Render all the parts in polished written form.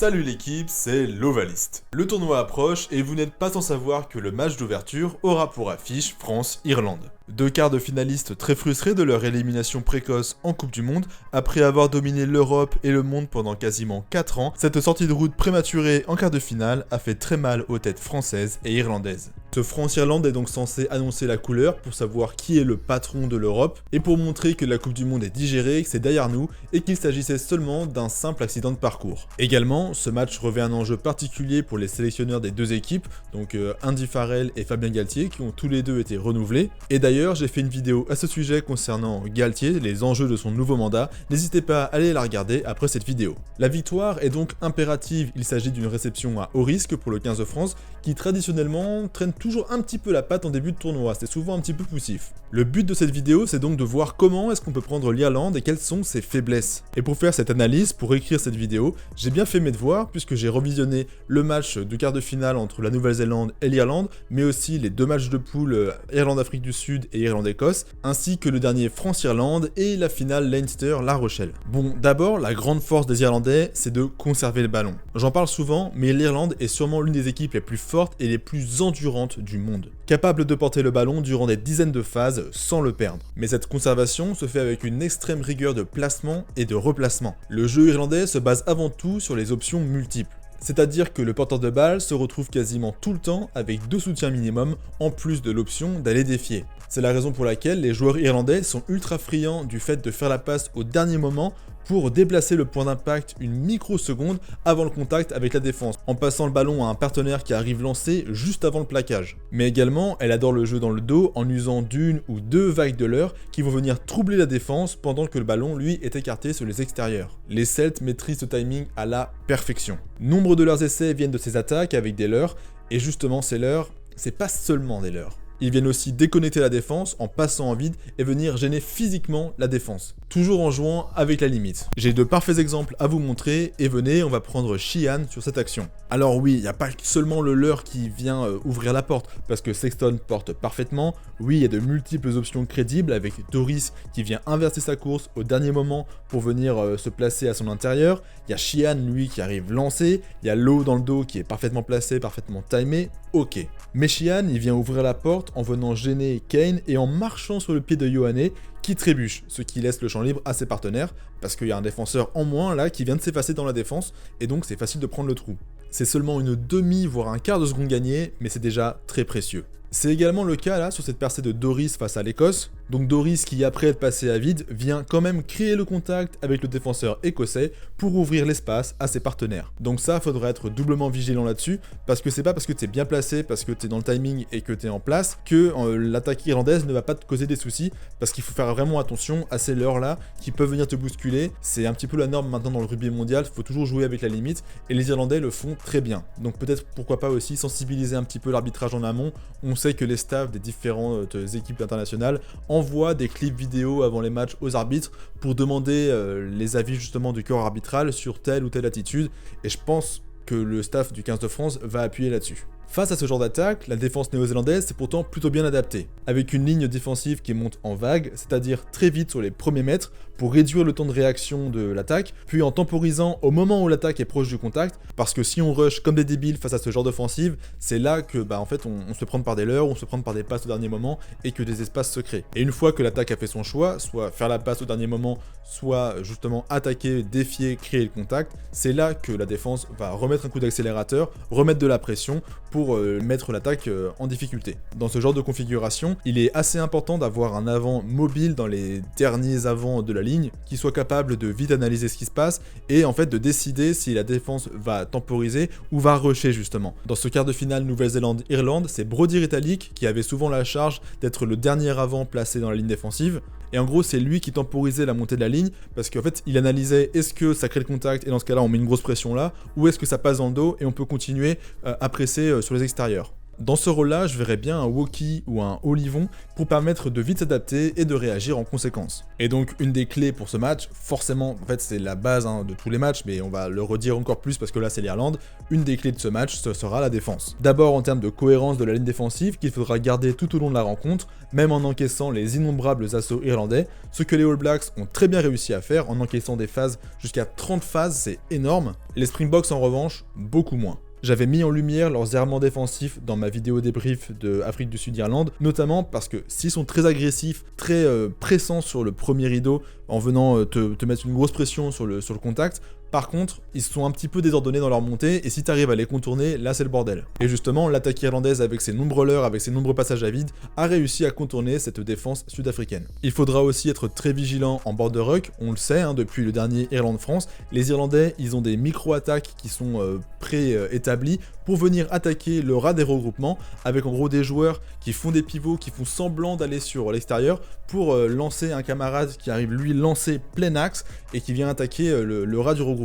Salut l'équipe, c'est l'Ovaliste. Le tournoi approche et vous n'êtes pas sans savoir que le match d'ouverture aura pour affiche France-Irlande. Deux quarts de finalistes très frustrés de leur élimination précoce en Coupe du Monde, après avoir dominé l'Europe et le monde pendant quasiment 4 ans, cette sortie de route prématurée en quart de finale a fait très mal aux têtes françaises et irlandaises. Ce France-Irlande est donc censé annoncer la couleur pour savoir qui est le patron de l'Europe et pour montrer que la Coupe du Monde est digérée, que c'est derrière nous et qu'il s'agissait seulement d'un simple accident de parcours. Également, ce match revêt un enjeu particulier pour les sélectionneurs des deux équipes, donc Andy Farrell et Fabien Galtier qui ont tous les deux été renouvelés. Et d'ailleurs, j'ai fait une vidéo à ce sujet concernant Galtier, les enjeux de son nouveau mandat, n'hésitez pas à aller la regarder après cette vidéo. La victoire est donc impérative, il s'agit d'une réception à haut risque pour le 15 de France qui traditionnellement traîne toujours un petit peu la patte en début de tournoi, c'est souvent un petit peu poussif. Le but de cette vidéo, c'est donc de voir comment est-ce qu'on peut prendre l'Irlande et quelles sont ses faiblesses. Et pour faire cette analyse, pour écrire cette vidéo, j'ai bien fait mes devoirs puisque j'ai revisionné le match du quart de finale entre la Nouvelle-Zélande et l'Irlande, mais aussi les deux matchs de poule Irlande-Afrique du Sud et Irlande-Écosse, ainsi que le dernier France-Irlande et la finale Leinster-La Rochelle. Bon, d'abord, la grande force des Irlandais, c'est de conserver le ballon. J'en parle souvent, mais l'Irlande est sûrement l'une des équipes les plus fortes et les plus endurantes du monde. Capable de porter le ballon durant des dizaines de phases sans le perdre. Mais cette conservation se fait avec une extrême rigueur de placement et de replacement. Le jeu irlandais se base avant tout sur les options multiples. C'est-à-dire que le porteur de balle se retrouve quasiment tout le temps avec deux soutiens minimum en plus de l'option d'aller défier. C'est la raison pour laquelle les joueurs irlandais sont ultra friands du fait de faire la passe au dernier moment pour déplacer le point d'impact une microseconde avant le contact avec la défense, en passant le ballon à un partenaire qui arrive lancé juste avant le plaquage. Mais également, elle adore le jeu dans le dos en usant d'une ou deux vagues de leurre qui vont venir troubler la défense pendant que le ballon, lui, est écarté sur les extérieurs. Les Celtes maîtrisent ce timing à la perfection. Nombre de leurs essais viennent de ces attaques avec des leurres, et justement ces leurres, c'est pas seulement des leurres. Ils viennent aussi déconnecter la défense en passant en vide et venir gêner physiquement la défense, toujours en jouant avec la limite. J'ai de parfaits exemples à vous montrer et venez, on va prendre Sheehan sur cette action. Alors oui, il n'y a pas seulement le leurre qui vient ouvrir la porte, parce que Sexton porte parfaitement. Oui, il y a de multiples options crédibles avec Doris qui vient inverser sa course au dernier moment pour venir se placer à son intérieur. Il y a Sheehan, lui, qui arrive lancé. Il y a Lowe dans le dos qui est parfaitement placé, parfaitement timé. Ok. Mais Sheehan, il vient ouvrir la porte en venant gêner Kane et en marchant sur le pied de Ioane qui trébuche, ce qui laisse le champ libre à ses partenaires, parce qu'il y a un défenseur en moins là qui vient de s'effacer dans la défense, et donc c'est facile de prendre le trou. C'est seulement une demi voire un quart de seconde gagnée, mais c'est déjà très précieux. C'est également le cas là sur cette percée de Doris face à l'Écosse. Donc Doris qui après être passé à vide vient quand même créer le contact avec le défenseur écossais pour ouvrir l'espace à ses partenaires. Donc ça faudrait être doublement vigilant là-dessus parce que c'est pas parce que t'es bien placé, parce que t'es dans le timing et que t'es en place que l'attaque irlandaise ne va pas te causer des soucis parce qu'il faut faire vraiment attention à ces leurres là qui peuvent venir te bousculer. C'est un petit peu la norme maintenant dans le rugby mondial, il faut toujours jouer avec la limite et les Irlandais le font très bien. Donc peut-être pourquoi pas aussi sensibiliser un petit peu l'arbitrage en amont. On sait que les staffs des différentes équipes internationales envoient des clips vidéo avant les matchs aux arbitres pour demander les avis justement du corps arbitral sur telle ou telle attitude et je pense que le staff du 15 de France va appuyer là-dessus. Face à ce genre d'attaque, la défense néo-zélandaise s'est pourtant plutôt bien adaptée, avec une ligne défensive qui monte en vague, c'est-à-dire très vite sur les premiers mètres, pour réduire le temps de réaction de l'attaque, puis en temporisant au moment où l'attaque est proche du contact, parce que si on rush comme des débiles face à ce genre d'offensive, c'est là que en fait on se fait prendre par des leurres, on se fait prendre par des passes au dernier moment, et que des espaces se créent. Et une fois que l'attaque a fait son choix, soit faire la passe au dernier moment, soit justement attaquer, défier, créer le contact, c'est là que la défense va remettre un coup d'accélérateur, remettre de la pression, pour mettre l'attaque en difficulté. Dans ce genre de configuration, il est assez important d'avoir un avant mobile dans les derniers avants de la ligne, qui soit capable de vite analyser ce qui se passe et en fait de décider si la défense va temporiser ou va rusher justement. Dans ce quart de finale Nouvelle-Zélande-Irlande, c'est Brody Retallick qui avait souvent la charge d'être le dernier avant placé dans la ligne défensive. Et en gros, c'est lui qui temporisait la montée de la ligne parce qu'en fait, il analysait est-ce que ça crée le contact et dans ce cas-là, on met une grosse pression là, ou est-ce que ça passe dans le dos et on peut continuer à presser sur les extérieurs. Dans ce rôle-là, je verrais bien un Woki ou un Olivon pour permettre de vite s'adapter et de réagir en conséquence. Et donc une des clés pour ce match, forcément, en fait c'est la base de tous les matchs, mais on va le redire encore plus parce que là c'est l'Irlande, une des clés de ce match, ce sera la défense. D'abord en termes de cohérence de la ligne défensive qu'il faudra garder tout au long de la rencontre, même en encaissant les innombrables assauts irlandais, ce que les All Blacks ont très bien réussi à faire en encaissant des phases jusqu'à 30 phases, c'est énorme. Les Springboks en revanche, beaucoup moins. J'avais mis en lumière leurs errements défensifs dans ma vidéo débrief de Afrique du Sud-Irlande, notamment parce que s'ils sont très agressifs, très pressants sur le premier rideau, en venant te mettre une grosse pression sur le contact, par contre, ils sont un petit peu désordonnés dans leur montée, et si tu arrives à les contourner, là c'est le bordel. Et justement, l'attaque irlandaise avec ses nombreux leurres, avec ses nombreux passages à vide, a réussi à contourner cette défense sud-africaine. Il faudra aussi être très vigilant en bord de ruck, on le sait, depuis le dernier Irlande-France, les Irlandais, ils ont des micro-attaques qui sont pré-établies pour venir attaquer le ras des regroupements, avec en gros des joueurs qui font des pivots, qui font semblant d'aller sur l'extérieur, pour lancer un camarade qui arrive lui lancer plein axe, et qui vient attaquer le ras du regroupement,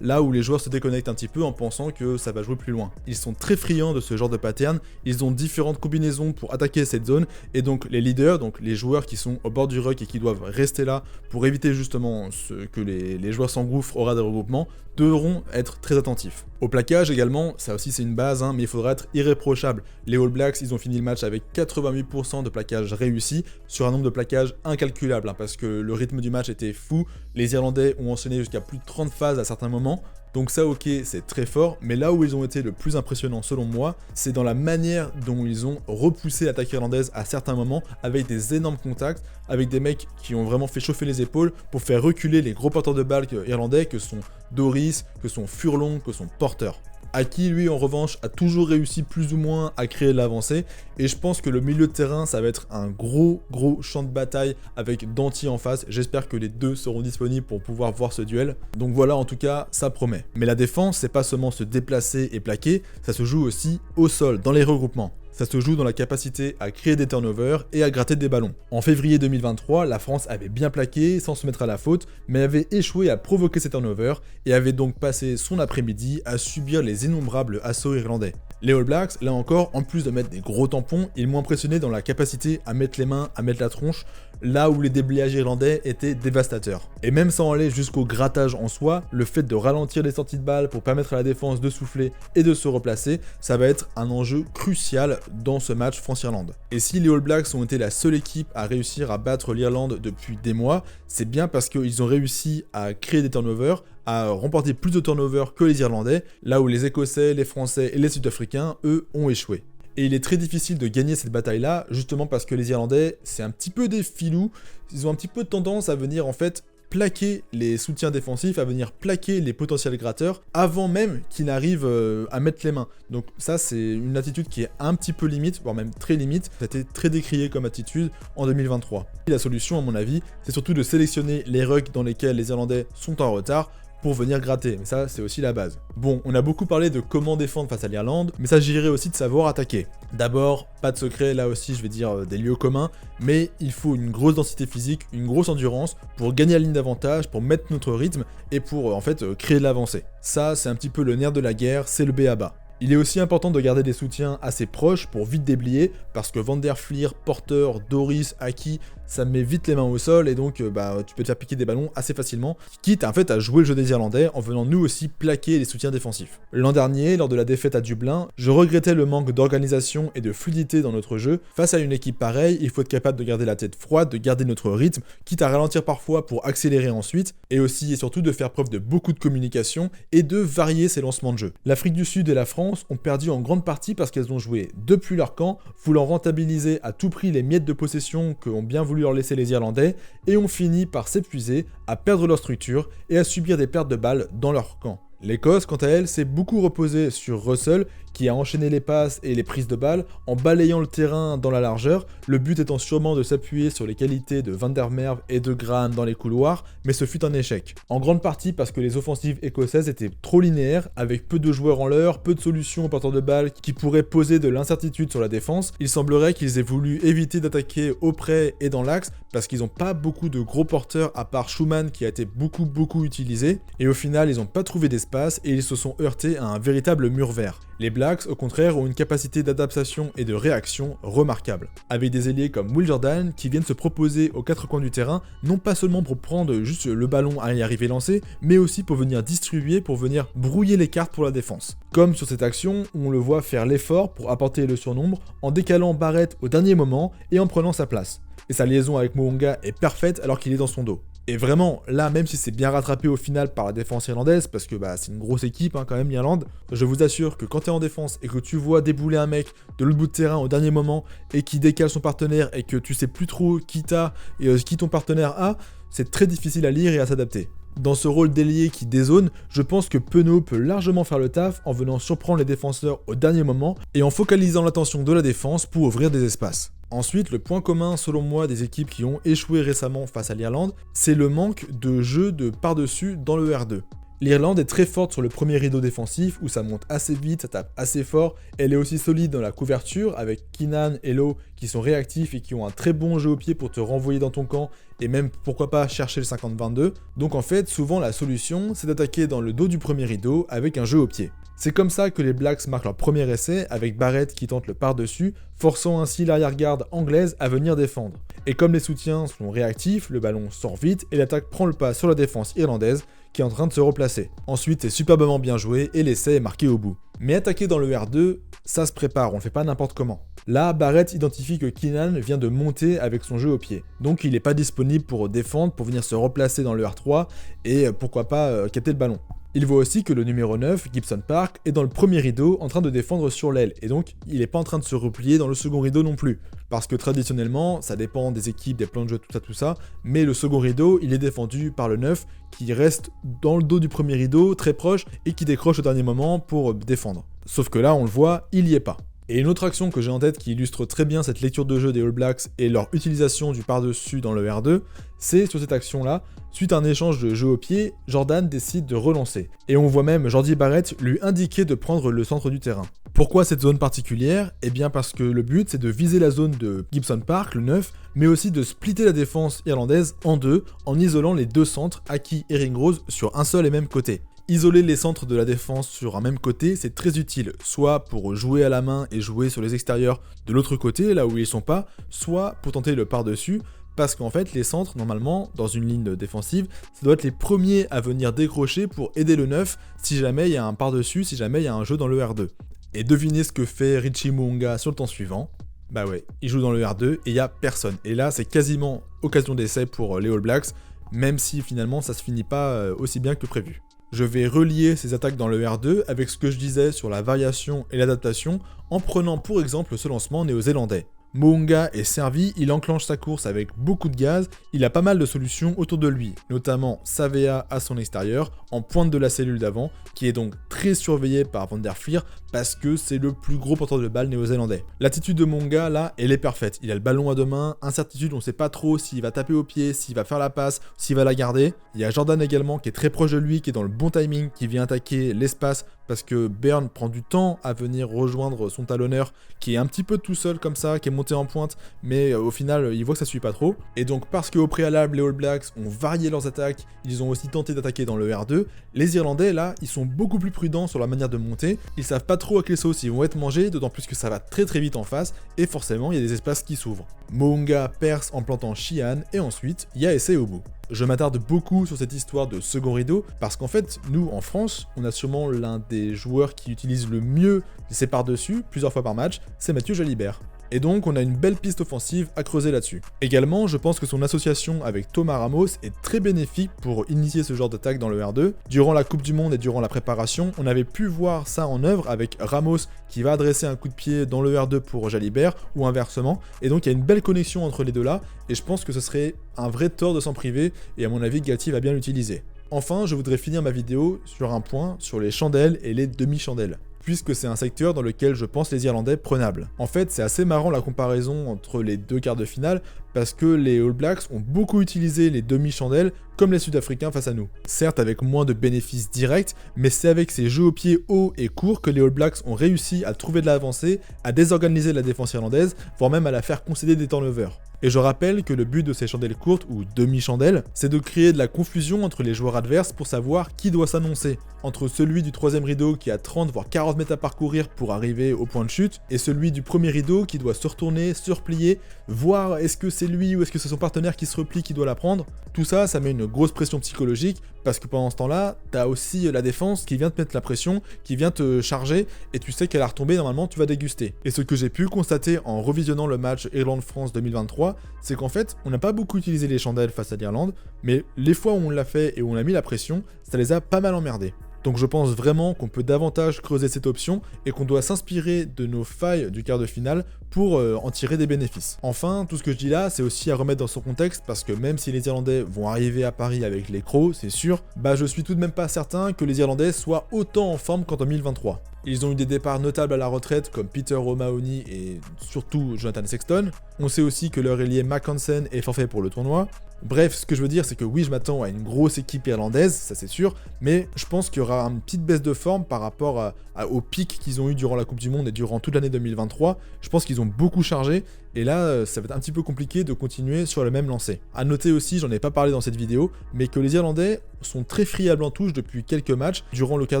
là où les joueurs se déconnectent un petit peu en pensant que ça va jouer plus loin. Ils sont très friands de ce genre de pattern, ils ont différentes combinaisons pour attaquer cette zone, et donc les leaders, donc les joueurs qui sont au bord du ruck et qui doivent rester là pour éviter justement que les joueurs s'engouffrent au ras des regroupements, devront être très attentifs. Au plaquage également, ça aussi c'est une base, mais il faudra être irréprochable. Les All Blacks, ils ont fini le match avec 88% de plaquage réussi, sur un nombre de plaquages incalculable, parce que le rythme du match était fou, les Irlandais ont enchaîné jusqu'à plus de 30 phases à certains moments, donc ça ok, c'est très fort, mais là où ils ont été le plus impressionnants selon moi, c'est dans la manière dont ils ont repoussé l'attaque irlandaise à certains moments, avec des énormes contacts, avec des mecs qui ont vraiment fait chauffer les épaules pour faire reculer les gros porteurs de balles irlandais que sont Doris, que sont Furlong, que sont Porter. Aki, lui, en revanche, a toujours réussi plus ou moins à créer de l'avancée, et je pense que le milieu de terrain, ça va être un gros champ de bataille avec Danty en face. J'espère que les deux seront disponibles pour pouvoir voir ce duel. Donc voilà, en tout cas, ça promet. Mais la défense, c'est pas seulement se déplacer et plaquer, ça se joue aussi au sol, dans les regroupements. Ça se joue dans la capacité à créer des turnovers et à gratter des ballons. En février 2023, la France avait bien plaqué sans se mettre à la faute, mais avait échoué à provoquer ces turnovers et avait donc passé son après-midi à subir les innombrables assauts irlandais. Les All Blacks, là encore, en plus de mettre des gros tampons, ils m'ont impressionné dans la capacité à mettre les mains, à mettre la tronche, là où les déblayages irlandais étaient dévastateurs. Et même sans aller jusqu'au grattage en soi, le fait de ralentir les sorties de balles pour permettre à la défense de souffler et de se replacer, ça va être un enjeu crucial dans ce match France-Irlande. Et si les All Blacks ont été la seule équipe à réussir à battre l'Irlande depuis des mois, c'est bien parce qu'ils ont réussi à créer des turnovers, à remporter plus de turnovers que les Irlandais, là où les Écossais, les Français et les Sud-Africains, eux, ont échoué. Et il est très difficile de gagner cette bataille-là, justement parce que les Irlandais, c'est un petit peu des filous, ils ont un petit peu tendance à venir en fait plaquer les soutiens défensifs, à venir plaquer les potentiels gratteurs, avant même qu'ils n'arrivent à mettre les mains. Donc ça, c'est une attitude qui est un petit peu limite, voire même très limite. Ça a été très décrié comme attitude en 2023. Et la solution, à mon avis, c'est surtout de sélectionner les rucks dans lesquels les Irlandais sont en retard, pour venir gratter, mais ça c'est aussi la base. Bon, on a beaucoup parlé de comment défendre face à l'Irlande, mais ça s'agirait aussi de savoir attaquer. D'abord, pas de secret, là aussi je vais dire des lieux communs, mais il faut une grosse densité physique, une grosse endurance pour gagner la ligne d'avantage, pour mettre notre rythme et pour en fait créer de l'avancée. Ça c'est un petit peu le nerf de la guerre, c'est le b.a.-ba. Il est aussi important de garder des soutiens assez proches pour vite déblayer, parce que Van der Flier, Porter, Doris, Aki, ça met vite les mains au sol et donc tu peux te faire piquer des ballons assez facilement, quitte en fait à jouer le jeu des Irlandais en venant nous aussi plaquer les soutiens défensifs. L'an dernier, lors de la défaite à Dublin, je regrettais le manque d'organisation et de fluidité dans notre jeu. Face à une équipe pareille, il faut être capable de garder la tête froide, de garder notre rythme, quitte à ralentir parfois pour accélérer ensuite, et aussi et surtout de faire preuve de beaucoup de communication et de varier ses lancements de jeu. L'Afrique du Sud et la France ont perdu en grande partie parce qu'elles ont joué depuis leur camp, voulant rentabiliser à tout prix les miettes de possession qu'ont bien voulu leur laisser les Irlandais, et ont fini par s'épuiser, à perdre leur structure et à subir des pertes de balles dans leur camp. L'Écosse, quant à elle, s'est beaucoup reposée sur Russell, qui a enchaîné les passes et les prises de balles en balayant le terrain dans la largeur, le but étant sûrement de s'appuyer sur les qualités de Van der Merwe et de Graham dans les couloirs, mais ce fut un échec. En grande partie parce que les offensives écossaises étaient trop linéaires, avec peu de joueurs en l'heure, peu de solutions aux porteurs de balles qui pourraient poser de l'incertitude sur la défense. Il semblerait qu'ils aient voulu éviter d'attaquer auprès et dans l'axe, parce qu'ils n'ont pas beaucoup de gros porteurs à part Schumann qui a été beaucoup utilisé, et au final ils n'ont pas trouvé d'espace espace et ils se sont heurtés à un véritable mur vert. Les Blacks, au contraire, ont une capacité d'adaptation et de réaction remarquable, avec des ailiers comme Will Jordan qui viennent se proposer aux quatre coins du terrain, non pas seulement pour prendre juste le ballon à y arriver lancé, mais aussi pour venir distribuer, pour venir brouiller les cartes pour la défense. Comme sur cette action où on le voit faire l'effort pour apporter le surnombre en décalant Barrett au dernier moment et en prenant sa place. Et sa liaison avec Mo'unga est parfaite alors qu'il est dans son dos. Et vraiment, là, même si c'est bien rattrapé au final par la défense irlandaise, parce que c'est une grosse équipe quand même l'Irlande, je vous assure que quand t'es en défense et que tu vois débouler un mec de l'autre bout de terrain au dernier moment et qui décale son partenaire et que tu sais plus trop qui t'as et qui ton partenaire a, c'est très difficile à lire et à s'adapter. Dans ce rôle d'ailier qui dézone, je pense que Penaud peut largement faire le taf en venant surprendre les défenseurs au dernier moment et en focalisant l'attention de la défense pour ouvrir des espaces. Ensuite, le point commun selon moi des équipes qui ont échoué récemment face à l'Irlande, c'est le manque de jeu de par-dessus dans le R2. L'Irlande est très forte sur le premier rideau défensif où ça monte assez vite, ça tape assez fort. Elle est aussi solide dans la couverture avec Keenan et Lowe qui sont réactifs et qui ont un très bon jeu au pied pour te renvoyer dans ton camp et même pourquoi pas chercher le 50-22. Donc en fait, souvent la solution c'est d'attaquer dans le dos du premier rideau avec un jeu au pied. C'est comme ça que les Blacks marquent leur premier essai avec Barrett qui tente le par-dessus, forçant ainsi l'arrière-garde anglaise à venir défendre. Et comme les soutiens sont réactifs, le ballon sort vite et l'attaque prend le pas sur la défense irlandaise qui est en train de se replacer. Ensuite, c'est superbement bien joué et l'essai est marqué au bout. Mais attaquer dans le R2, ça se prépare, on le fait pas n'importe comment. Là, Barrett identifie que Keenan vient de monter avec son jeu au pied. Donc il n'est pas disponible pour défendre, pour venir se replacer dans le R3 et pourquoi pas capter le ballon. Il voit aussi que le numéro 9, Gibson Park, est dans le premier rideau en train de défendre sur l'aile, et donc il n'est pas en train de se replier dans le second rideau non plus. Parce que traditionnellement, ça dépend des équipes, des plans de jeu, tout ça, mais le second rideau, il est défendu par le 9, qui reste dans le dos du premier rideau, très proche, et qui décroche au dernier moment pour défendre. Sauf que là, on le voit, il y est pas. Et une autre action que j'ai en tête qui illustre très bien cette lecture de jeu des All Blacks et leur utilisation du par-dessus dans le R2, c'est sur cette action-là, suite à un échange de jeu au pied, Jordan décide de relancer. Et on voit même Jordi Barrett lui indiquer de prendre le centre du terrain. Pourquoi cette zone particulière ? Eh bien parce que le but c'est de viser la zone de Gibson Park, le 9, mais aussi de splitter la défense irlandaise en deux, en isolant les deux centres, Aki et Ringrose, sur un seul et même côté. Isoler les centres de la défense sur un même côté, c'est très utile, soit pour jouer à la main et jouer sur les extérieurs de l'autre côté, là où ils sont pas, soit pour tenter le par-dessus, parce qu'en fait, les centres, normalement, dans une ligne défensive, ça doit être les premiers à venir décrocher pour aider le 9 si jamais il y a un par-dessus, si jamais il y a un jeu dans le R2. Et devinez ce que fait Richie Mo'unga sur le temps suivant. Bah ouais, il joue dans le R2 et il y a personne. Et là, c'est quasiment occasion d'essai pour les All Blacks, même si finalement ça se finit pas aussi bien que prévu. Je vais relier ces attaques dans le R2 avec ce que je disais sur la variation et l'adaptation en prenant pour exemple ce lancement néo-zélandais. Mo'unga est servi, il enclenche sa course avec beaucoup de gaz, il a pas mal de solutions autour de lui, notamment Savea à son extérieur, en pointe de la cellule d'avant, qui est donc très surveillé par Van der Flier parce que c'est le plus gros porteur de balle néo-zélandais. L'attitude de Mo'unga là, elle est parfaite, il a le ballon à deux mains, incertitude, on sait pas trop s'il va taper au pied, s'il va faire la passe, s'il va la garder. Il y a Jordan également qui est très proche de lui, qui est dans le bon timing, qui vient attaquer l'espace parce que Byrne prend du temps à venir rejoindre son talonneur qui est un petit peu tout seul comme ça, qui est monté en pointe, mais au final il voit que ça suit pas trop. Et donc parce qu'au préalable les All Blacks ont varié leurs attaques, ils ont aussi tenté d'attaquer dans le R2, les Irlandais là ils sont beaucoup plus prudents sur la manière de monter, ils savent pas trop à quelle sauce ils vont être mangés, d'autant plus que ça va très très vite en face, et forcément il y a des espaces qui s'ouvrent. Mo'unga perce en plantant Sheehan, et ensuite il y a essai au bout. Je m'attarde beaucoup sur cette histoire de second rideau parce qu'en fait, nous en France, on a sûrement l'un des joueurs qui utilise le mieux ses par-dessus, plusieurs fois par match, c'est Mathieu Jalibert. Et donc on a une belle piste offensive à creuser là-dessus. Également, je pense que son association avec Thomas Ramos est très bénéfique pour initier ce genre d'attaque dans le R2. Durant la Coupe du Monde et durant la préparation, on avait pu voir ça en œuvre avec Ramos qui va adresser un coup de pied dans le R2 pour Jalibert ou inversement. Et donc il y a une belle connexion entre les deux là et je pense que ce serait un vrai tort de s'en priver et à mon avis Galtier va bien l'utiliser. Enfin, je voudrais finir ma vidéo sur un point sur les chandelles et les demi-chandelles, puisque c'est un secteur dans lequel je pense les Irlandais prenables. En fait, c'est assez marrant la comparaison entre les deux quarts de finale, parce que les All Blacks ont beaucoup utilisé les demi-chandelles comme les Sud-Africains face à nous. Certes avec moins de bénéfices directs, mais c'est avec ces jeux au pied hauts et courts que les All Blacks ont réussi à trouver de l'avancée, à désorganiser la défense irlandaise, voire même à la faire concéder des turnovers. Et je rappelle que le but de ces chandelles courtes, ou demi-chandelles, c'est de créer de la confusion entre les joueurs adverses pour savoir qui doit s'annoncer. Entre celui du troisième rideau qui a 30 voire 40 mètres à parcourir pour arriver au point de chute, et celui du premier rideau qui doit se retourner, se replier, voir est-ce que c'est lui ou est-ce que c'est son partenaire qui se replie qui doit la prendre. Tout ça, ça met une grosse pression psychologique, parce que pendant ce temps-là, t'as aussi la défense qui vient te mettre la pression, qui vient te charger, et tu sais qu'à la retombée, normalement, tu vas déguster. Et ce que j'ai pu constater en revisionnant le match Irlande-France 2023, c'est qu'en fait, on n'a pas beaucoup utilisé les chandelles face à l'Irlande, mais les fois où on l'a fait et où on a mis la pression, ça les a pas mal emmerdés. Donc je pense vraiment qu'on peut davantage creuser cette option et qu'on doit s'inspirer de nos failles du quart de finale pour en tirer des bénéfices. Enfin, tout ce que je dis là, c'est aussi à remettre dans son contexte parce que même si les Irlandais vont arriver à Paris avec les crocs, c'est sûr, je suis tout de même pas certain que les Irlandais soient autant en forme qu'en 2023. Ils ont eu des départs notables à la retraite comme Peter O'Mahony et surtout Jonathan Sexton. On sait aussi que leur ailier Mac Hansen est forfait pour le tournoi. Bref, ce que je veux dire, c'est que oui, je m'attends à une grosse équipe irlandaise, ça c'est sûr, mais je pense qu'il y aura une petite baisse de forme par rapport au pic qu'ils ont eu durant la Coupe du Monde et durant toute l'année 2023. Je pense qu'ils ont beaucoup chargé, et là, ça va être un petit peu compliqué de continuer sur le même lancer. A noter aussi, j'en ai pas parlé dans cette vidéo, mais que les Irlandais sont très friables en touche depuis quelques matchs. Durant le quart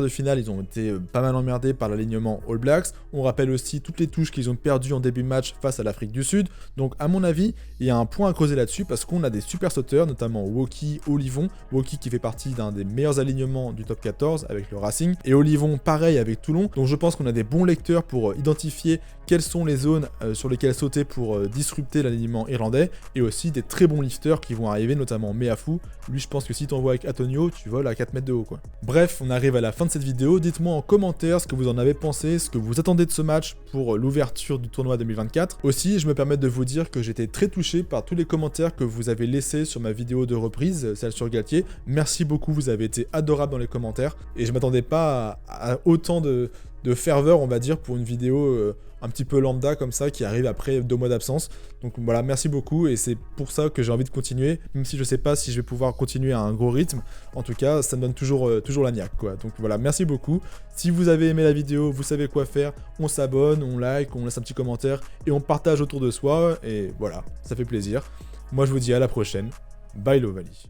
de finale, ils ont été pas mal emmerdés par l'alignement All Blacks. On rappelle aussi toutes les touches qu'ils ont perdues en début de match face à l'Afrique du Sud. Donc à mon avis, il y a un point à creuser là-dessus parce qu'on a des super sauteurs, notamment Woki, Olivon. Woki qui fait partie d'un des meilleurs alignements du top 14 avec le Racing. Et Olivon pareil avec Toulon. Donc je pense qu'on a des bons lecteurs pour identifier quelles sont les zones sur lesquelles sauter pour disrupter l'alignement irlandais. Et aussi des très bons lifters qui vont arriver, notamment Meafou. Lui, je pense que si t'envoies avec Antonio, tu voles à 4 mètres de haut, quoi. Bref, on arrive à la fin de cette vidéo. Dites-moi en commentaire ce que vous en avez pensé, ce que vous attendez de ce match pour l'ouverture du tournoi 2024. Aussi, je me permets de vous dire que j'étais très touché par tous les commentaires que vous avez laissés sur ma vidéo de reprise, celle sur Galtier. Merci beaucoup, vous avez été adorables dans les commentaires. Et je m'attendais pas à autant de ferveur, on va dire, pour une vidéo un petit peu lambda comme ça qui arrive après 2 mois d'absence. Donc voilà, merci beaucoup et c'est pour ça que j'ai envie de continuer, même si je sais pas si je vais pouvoir continuer à un gros rythme. En tout cas, ça me donne toujours la niaque, quoi. Donc voilà, merci beaucoup. Si vous avez aimé la vidéo, vous savez quoi faire. On s'abonne, on like, on laisse un petit commentaire et on partage autour de soi. Et voilà, ça fait plaisir. Moi, je vous dis à la prochaine. Bye l'Ovalie.